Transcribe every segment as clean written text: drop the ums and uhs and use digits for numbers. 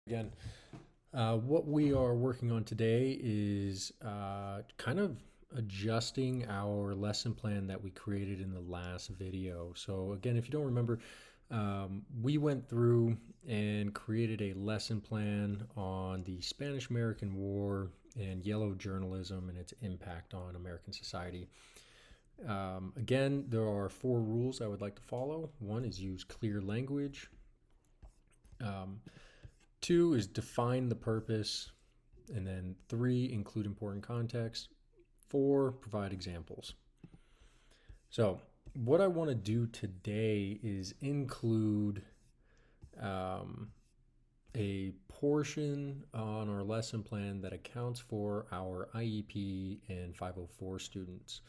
Again, what we are working on today is kind of adjusting our lesson plan that we created in the last video. So again, if you don't remember, we went through and created a lesson plan on the Spanish-American War and yellow journalism and its impact on American society. Again, there are 4 rules I would like to follow. 1 is use clear language. 2 is define the purpose. And then 3, include important context. 4, provide examples. So what I want to do today is include a portion on our lesson plan that accounts for our IEP and 504 students.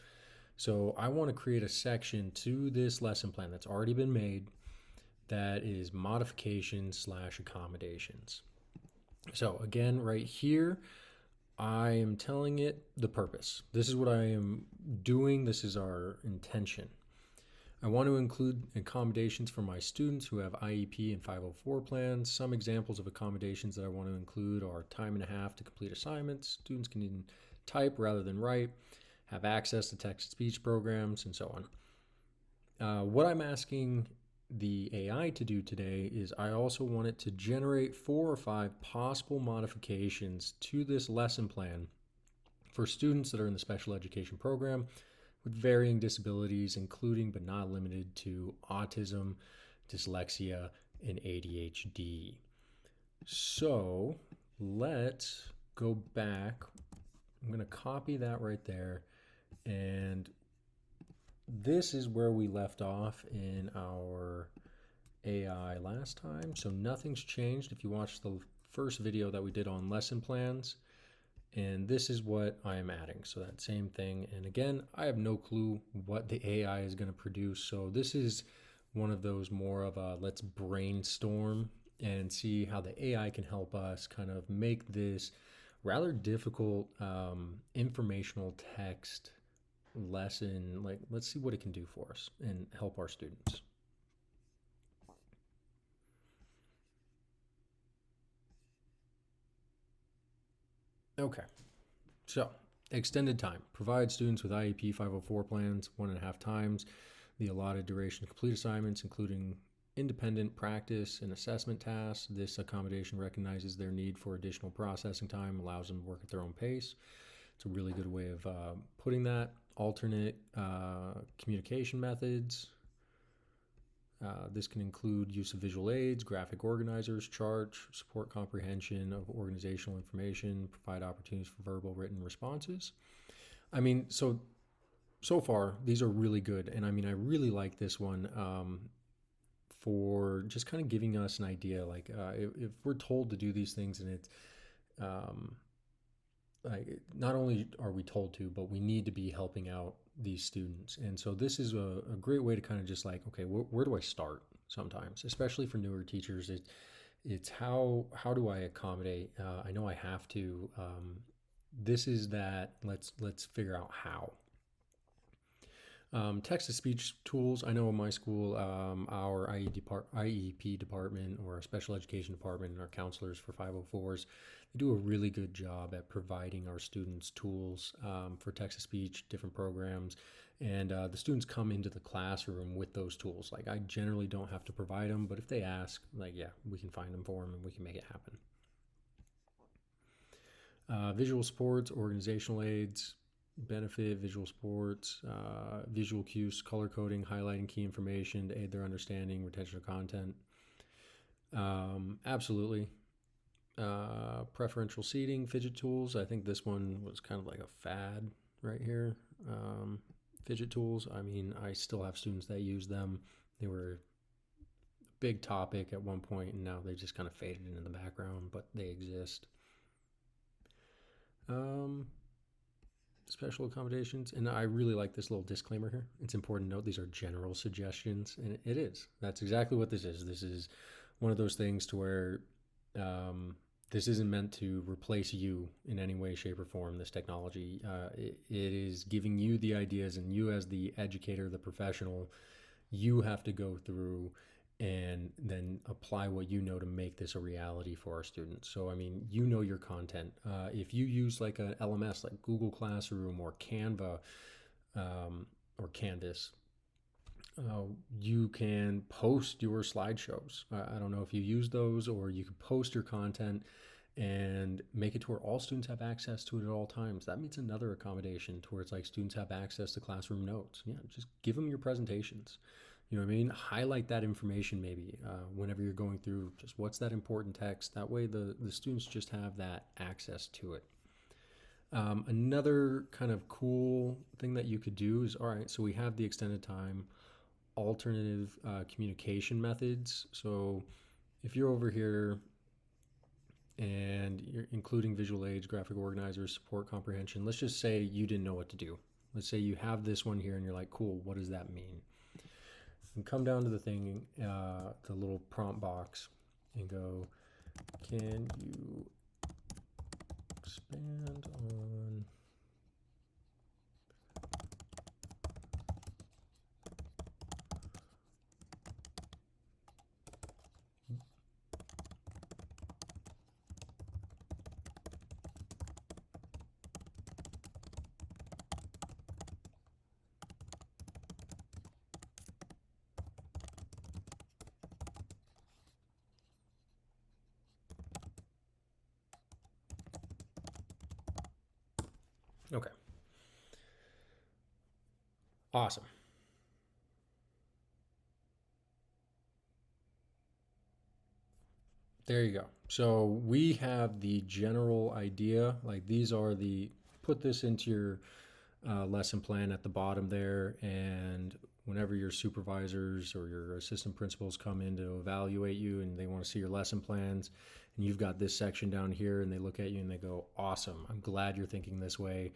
So I want to create a section to this lesson plan that's already been made that is modifications/accommodations. So again, right here, I am telling it the purpose. This is what I am doing. This is our intention. I want to include accommodations for my students who have IEP and 504 plans. Some examples of accommodations that I want to include are time and a half to complete assignments. Students can type rather than write, have access to text-to-speech programs, and so on. What I'm asking the AI to do today is I also want it to generate 4 or 5 possible modifications to this lesson plan for students that are in the special education program with varying disabilities, including but not limited to autism, dyslexia, and ADHD. So let's go back. I'm going to copy that right there. And this is where we left off in our AI last time. So nothing's changed if you watch the first video that we did on lesson plans. And this is what I am adding. So that same thing. And again, I have no clue what the AI is going to produce. So this is one of those more of a let's brainstorm and see how the AI can help us kind of make this rather difficult informational text lesson. Like, let's see what it can do for us and help our students. Okay, so extended time. Provide students with IEP 504 plans 1.5 times the allotted duration to complete assignments, including independent practice and assessment tasks. This accommodation recognizes their need for additional processing time, allows them to work at their own pace. It's a really good way of putting that. Alternate communication methods. This can include use of visual aids, graphic organizers, charts, support comprehension of organizational information, provide opportunities for verbal, written responses. I mean, so far, these are really good. And I mean, I really like this one for just kind of giving us an idea. Like, if we're told to do these things and it's, like, not only are we told to, but we need to be helping out these students. And so this is a great way to kind of just like, okay, where do I start sometimes, especially for newer teachers? It's how do I accommodate? I know I have to. This is that. Let's figure out how. Text-to-speech tools. I know in my school, our IEP department or our special education department and our counselors for 504s, they do a really good job at providing our students tools for text-to-speech, different programs, and the students come into the classroom with those tools. Like, I generally don't have to provide them, but if they ask, like, yeah, we can find them for them and we can make it happen. Visual supports, organizational aids, benefit, visual supports, visual cues, color coding, highlighting key information to aid their understanding, retention of content. Absolutely. Preferential seating, fidget tools. I think this one was kind of like a fad right here. Fidget tools. I mean, I still have students that use them. They were a big topic at one point, and now they just kind of faded into the background, but they exist. Special accommodations. And I really like this little disclaimer here. It's important to note these are general suggestions, and it is. That's exactly what this is. This is one of those things to where this isn't meant to replace you in any way, shape, or form, this technology. It is giving you the ideas, and you as the educator, the professional, you have to go through and then apply what you know to make this a reality for our students. So, I mean, you know your content. If you use like an LMS like Google Classroom or Canva or Canvas, uh, you can post your slideshows. I don't know if you use those, or you can post your content and make it to where all students have access to it at all times. That means another accommodation to where it's like students have access to classroom notes. Yeah, just give them your presentations. You know what I mean? Highlight that information maybe whenever you're going through just what's that important text. That way the students just have that access to it. Another kind of cool thing that you could do is, all right, so we have the extended time, alternative communication methods. So if you're over here and you're including visual aids, graphic organizers, support comprehension, let's just say you didn't know what to do. Let's say you have this one here and you're like, cool, what does that mean? And come down to the thing, the little prompt box, and go, can you expand on okay, awesome. There you go. So we have the general idea. Like these are the, put this into your lesson plan at the bottom there. And whenever your supervisors or your assistant principals come in to evaluate you and they want to see your lesson plans, and you've got this section down here and they look at you and they go, awesome, I'm glad you're thinking this way.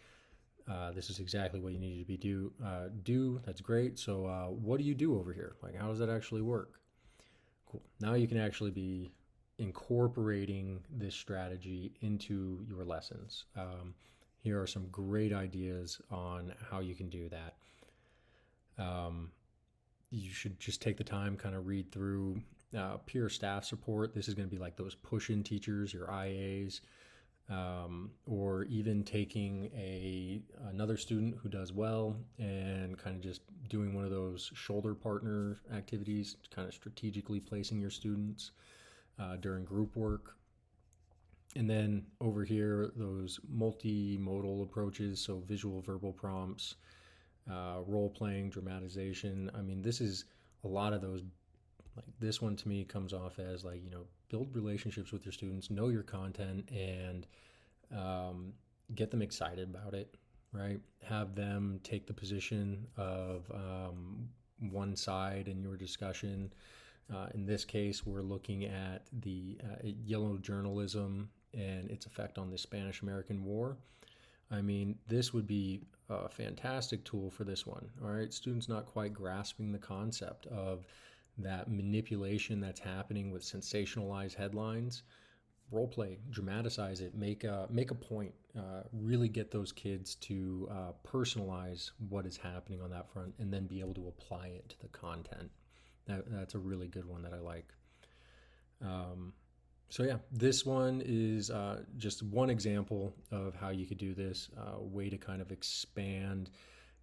This is exactly what you need to be do. That's great. So what do you do over here? Like, how does that actually work? Cool. Now you can actually be incorporating this strategy into your lessons. Here are some great ideas on how you can do that. You should just take the time, kind of read through peer staff support. This is going to be like those push-in teachers, your IAs, or even taking another student who does well and kind of just doing one of those shoulder partner activities, kind of strategically placing your students during group work. And then over here, those multimodal approaches, so visual, verbal prompts, role playing, dramatization. I mean, this is a lot of those. Like this one to me comes off as like, build relationships with your students, know your content, and get them excited about it, right? Have them take the position of one side in your discussion. In this case, we're looking at the yellow journalism and its effect on the Spanish-American War. I mean, this would be a fantastic tool for this one. All right, students not quite grasping the concept of that manipulation that's happening with sensationalized headlines. Role play, dramatize it, make a point, really get those kids to personalize what is happening on that front, and then be able to apply it to the content. That's a really good one that I like. So yeah, this one is just one example of how you could do this, way to kind of expand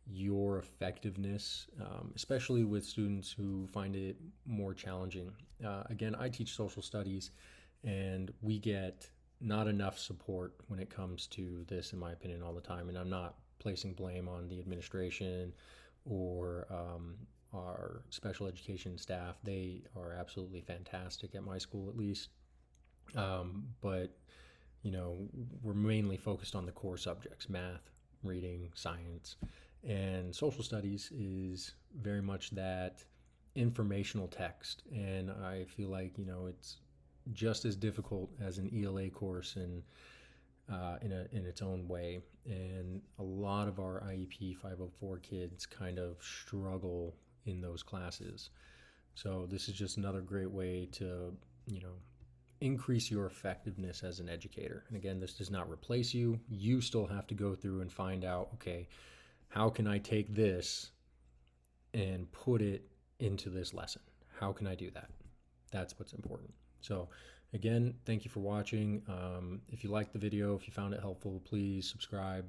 your effectiveness, especially with students who find it more challenging. Again, I teach social studies, and we get not enough support when it comes to this, in my opinion, all the time. And I'm not placing blame on the administration or our special education staff. They are absolutely fantastic at my school, at least. But we're mainly focused on the core subjects: math, reading, science, and social studies is very much that informational text. And I feel like it's just as difficult as an ELA course in its own way. And a lot of our IEP 504 kids kind of struggle in those classes. So this is just another great way to increase your effectiveness as an educator. And again, this does not replace you. You still have to go through and find out, okay, how can I take this and put it into this lesson? How can I do that? That's what's important. So again, thank you for watching. If you liked the video, if you found it helpful, please subscribe,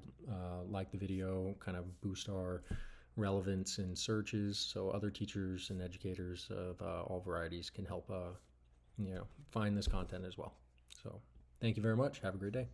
like the video, kind of boost our relevance in searches so other teachers and educators of all varieties can help find this content as well. So thank you very much. Have a great day.